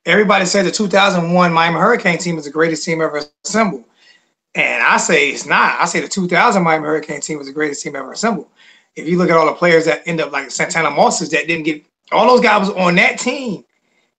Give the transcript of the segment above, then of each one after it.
everybody said the 2001 Miami Hurricane team is the greatest team ever assembled. And I say it's not. I say the 2000 Miami Hurricane team was the greatest team ever assembled. If you look at all the players that end up like Santana Mosses that didn't get all those guys was on that team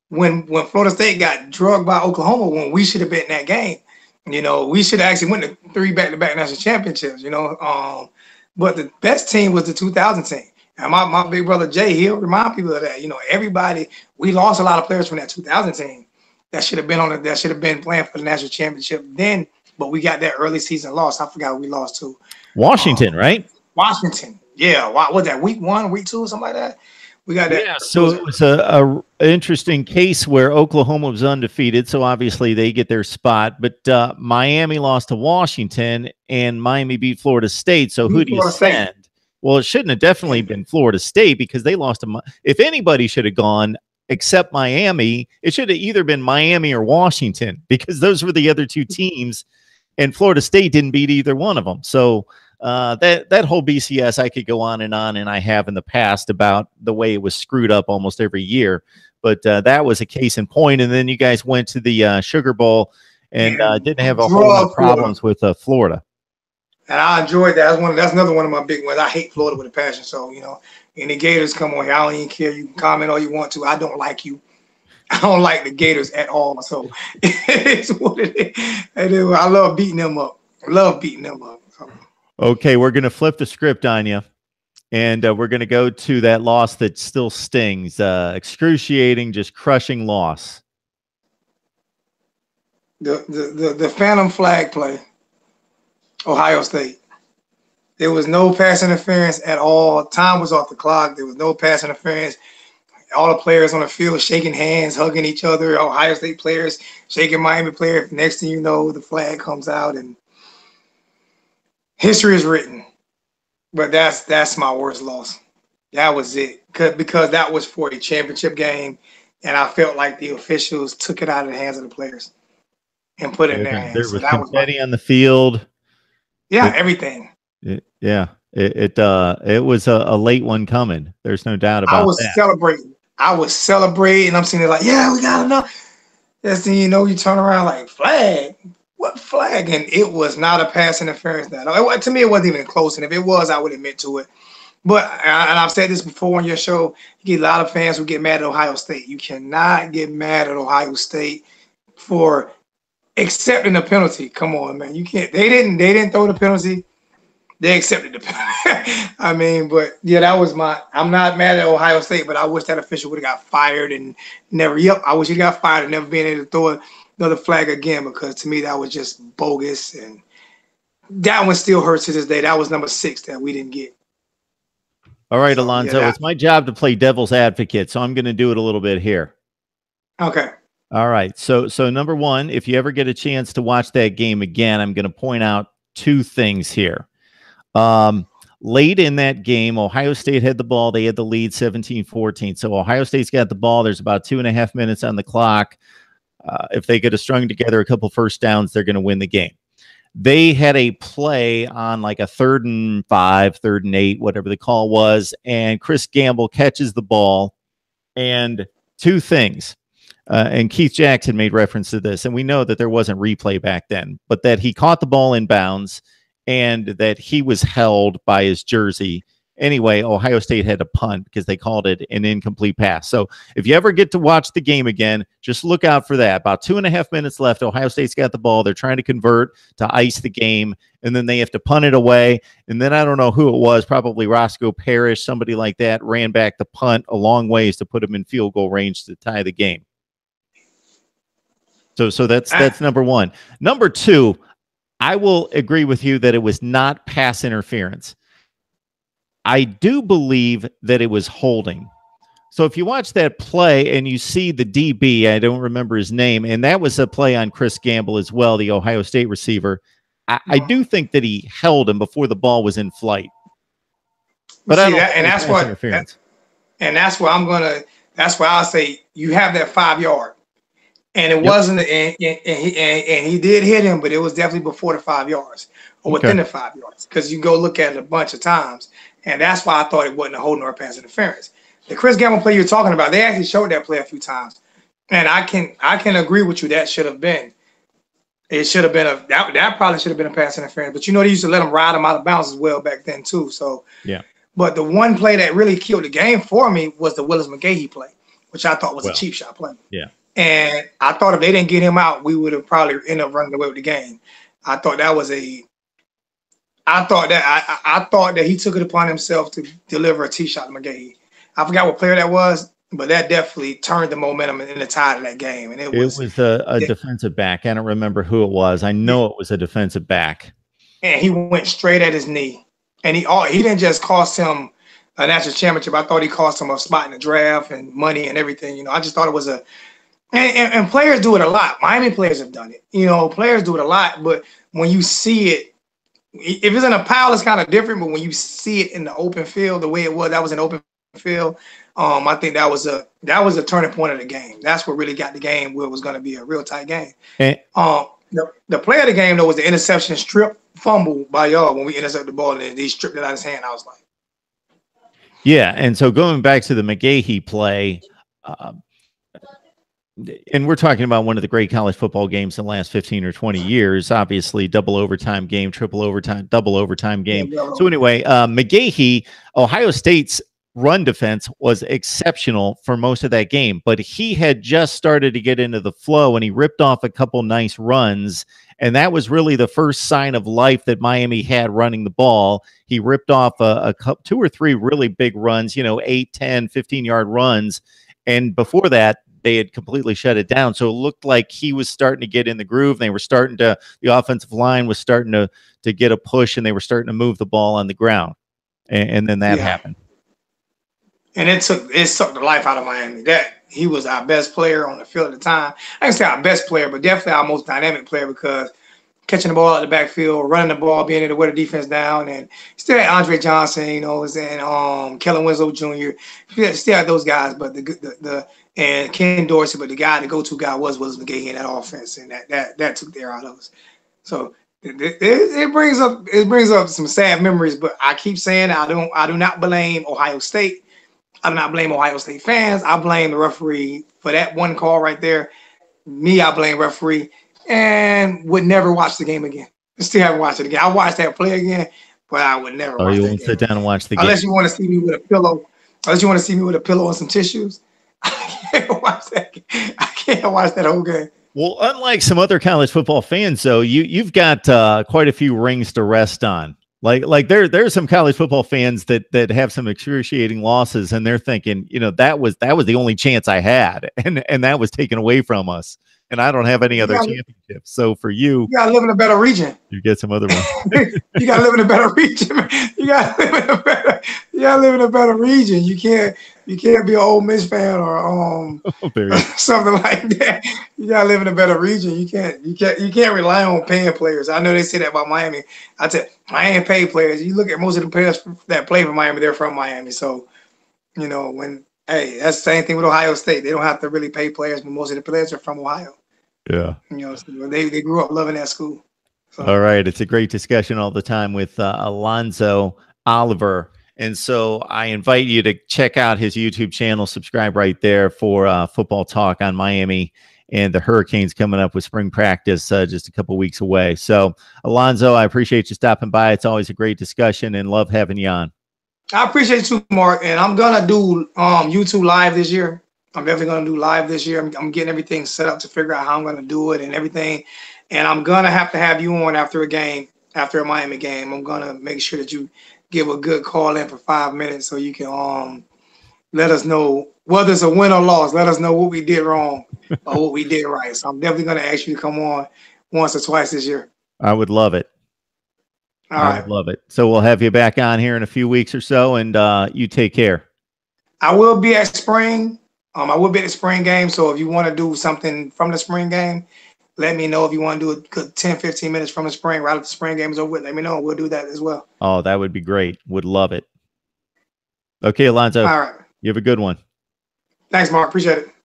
when Florida State got drugged by Oklahoma when we should have been in that game. We should have actually went to 3 back-to-back national championships, but the best team was the 2000 team. And my big brother Jay, he'll remind people of that. Everybody, we lost a lot of players from that 2000 team that should have been playing for the national championship then, but we got that early season loss. I forgot who we lost to. Washington, right? Washington. Yeah. What was that, week 1, week 2, something like that? We got that. Yeah, so it was a interesting case where Oklahoma was undefeated, so obviously they get their spot. But Miami lost to Washington, and Miami beat Florida State. So who do you send? Well, it shouldn't have definitely been Florida State because they lost to. If anybody should have gone except Miami, it should have either been Miami or Washington because those were the other two teams, and Florida State didn't beat either one of them. So. That whole BCS, I could go on, and I have in the past about the way it was screwed up almost every year. But that was a case in point. And then you guys went to the Sugar Bowl and didn't have a whole lot of problems with Florida. And I enjoyed that. That's another one of my big ones. I hate Florida with a passion. So, any Gators come on here, I don't even care. You can comment all you want to. I don't like you. I don't like the Gators at all. So it's what it is. I love beating them up. So. Okay, we're going to flip the script on you, and we're going to go to that loss that still stings, excruciating, just crushing loss. The phantom flag play, Ohio State. There was no pass interference at all. Time was off the clock. There was no pass interference. All the players on the field shaking hands, hugging each other. Ohio State players shaking Miami players. Next thing you know, the flag comes out and history is written, but that's my worst loss. That was it, because that was for a championship game, and I felt like the officials took it out of the hands of the players and put it in their hands. There was confetti on the field. Yeah, everything. It was a late one coming. There's no doubt about that. I was celebrating. I'm sitting there like, yeah, we got enough. Next thing you know, you turn around like, flag. What flag? And it was not a pass interference. To me, it wasn't even close. And if it was, I would admit to it. But, and I've said this before on your show, you get a lot of fans who get mad at Ohio State. You cannot get mad at Ohio State for accepting the penalty. Come on, man. You can't. They didn't throw the penalty. They accepted the penalty. I mean, but yeah, that was I'm not mad at Ohio State, but I wish that official would have got fired and never. Yep, I wish he got fired and never been able to throw another flag again, because to me that was just bogus, and that one still hurts to this day. That was number 6 that we didn't get. All right, Alonzo, it's my job to play devil's advocate, so I'm going to do it a little bit here. Okay. All right. So number one, if you ever get a chance to watch that game again, I'm going to point out 2 things here. Late in that game, Ohio State had the ball. They had the lead 17-14. So Ohio State's got the ball. There's about 2.5 minutes on the clock. If they could have strung together a couple first downs, they're going to win the game. They had a play on like a 3rd and 5, 3rd and 8, whatever the call was, and Chris Gamble catches the ball. And 2 things, and Keith Jackson made reference to this, and we know that there wasn't replay back then, but that he caught the ball in bounds and that he was held by his jersey. Anyway, Ohio State had to punt because they called it an incomplete pass. So if you ever get to watch the game again, just look out for that. About 2.5 minutes left. Ohio State's got the ball. They're trying to convert to ice the game, and then they have to punt it away. And then I don't know who it was, probably Roscoe Parrish, somebody like that, ran back the punt a long ways to put him in field goal range to tie the game. So that's number 1. Number 2, I will agree with you that it was not pass interference. I do believe that it was holding. So if you watch that play and you see the DB, I don't remember his name, and that was a play on Chris Gamble as well, the Ohio State receiver. I do think that he held him before the ball was in flight. But see, that's why I'll say you have that 5-yard. And it wasn't, and he did hit him, but it was definitely before the 5 yards or within the 5 yards, because you go look at it a bunch of times, and that's why I thought it wasn't a holding or pass interference. The Chris Gamble play you're talking about, they actually showed that play a few times. And I can agree with you. That should have been. It should have been that probably should have been a pass interference. But they used to let them ride them out of bounds as well back then too. So Yeah. but the one play that really killed the game for me was the Willis McGahee play, which I thought was a cheap shot play. Yeah. And I thought if they didn't get him out, we would have probably ended up running away with the game. I thought that was I thought that he took it upon himself to deliver a tee shot to McGahee. I forgot what player that was, but that definitely turned the momentum in the tide of that game. And it was a defensive back. I don't remember who it was. I know it was a defensive back. And he went straight at his knee. And he didn't just cost him a national championship. I thought he cost him a spot in the draft and money and everything. I just thought it was and players do it a lot. Miami players have done it. Players do it a lot, but when you see it, if it's in a pile, it's kind of different. But when you see it in the open field, the way it was, that was an open field. I think that was a turning point of the game. That's what really got the game where it was going to be a real tight game. The play of the game though was the interception strip fumble by y'all when we intercepted the ball and he stripped it out of his hand. I was like, yeah. And so going back to the McGahee play, and we're talking about one of the great college football games in the last 15 or 20 years, obviously double overtime game, triple overtime, double overtime game. So anyway, McGahee, Ohio State's run defense was exceptional for most of that game, but he had just started to get into the flow and he ripped off a couple nice runs. And that was really the first sign of life that Miami had running the ball. He ripped off a couple, 2 or 3 really big runs, 8, 10, 15-yard runs. And before that, they had completely shut it down. So it looked like he was starting to get in the groove. They were the offensive line was starting to get a push and they were starting to move the ball on the ground. And then that happened. And it sucked the life out of Miami. That he was our best player on the field at the time. I can say our best player, but definitely our most dynamic player because catching the ball out the backfield, running the ball, being able to wear the defense down, and still had Andre Johnson, and Kellen Winslow Jr. Still had those guys, but and Ken Dorsey, but the go-to guy was Willis McGahee in that offense, and that took the air out of us. So it brings up some sad memories. But I keep saying I do not blame Ohio State. I do not blame Ohio State fans. I blame the referee for that one call right there. I blame referee and would never watch the game again. Still haven't watched it again. I watched that play again, but I would never watch it. You won't sit down and watch the game. Unless you want to see me with a pillow. Unless you want to see me with a pillow and some tissues. I can't watch that. I can't watch that whole game. Well, unlike some other college football fans, though, you've got quite a few rings to rest on. Like there's some college football fans that have some excruciating losses, and they're thinking, that was the only chance I had, and that was taken away from us, and I don't have any other championships. So for you gotta live in a better region. You get some other ones. You gotta live in a better region. You gotta live in a better region. You can't be an Ole Miss fan or something like that. You gotta live in a better region. You can't rely on paying players. I know they say that about Miami. I tell you, Miami pay players. You look at most of the players that play for Miami, they're from Miami. So, that's the same thing with Ohio State. They don't have to really pay players, but most of the players are from Ohio. Yeah. So they grew up loving that school. So. All right. It's a great discussion all the time with Alonzo Oliver. And so I invite you to check out his YouTube channel, subscribe right there for football talk on Miami and the Hurricanes coming up with spring practice just a couple weeks away. So, Alonzo, I appreciate you stopping by. It's always a great discussion and love having you on. I appreciate you, Mark. And I'm going to do YouTube live this year. I'm definitely going to do live this year. I'm getting everything set up to figure out how I'm going to do it and everything. And I'm going to have you on after a Miami game. I'm going to make sure that you give a good call in for 5 minutes so you can let us know whether it's a win or loss. Let us know what we did wrong or what we did right. So I'm definitely going to ask you to come on once or twice this year. I would love it. I would love it. So we'll have you back on here in a few weeks or so, and you take care. I will be at spring. I will be at the spring game. So if you want to do something from the spring game, let me know. If you want to do a good 10, 15 minutes from the spring, right after the spring game is over with, let me know. We'll do that as well. Oh, that would be great. Would love it. Okay, Alonzo. All right. You have a good one. Thanks, Mark. Appreciate it.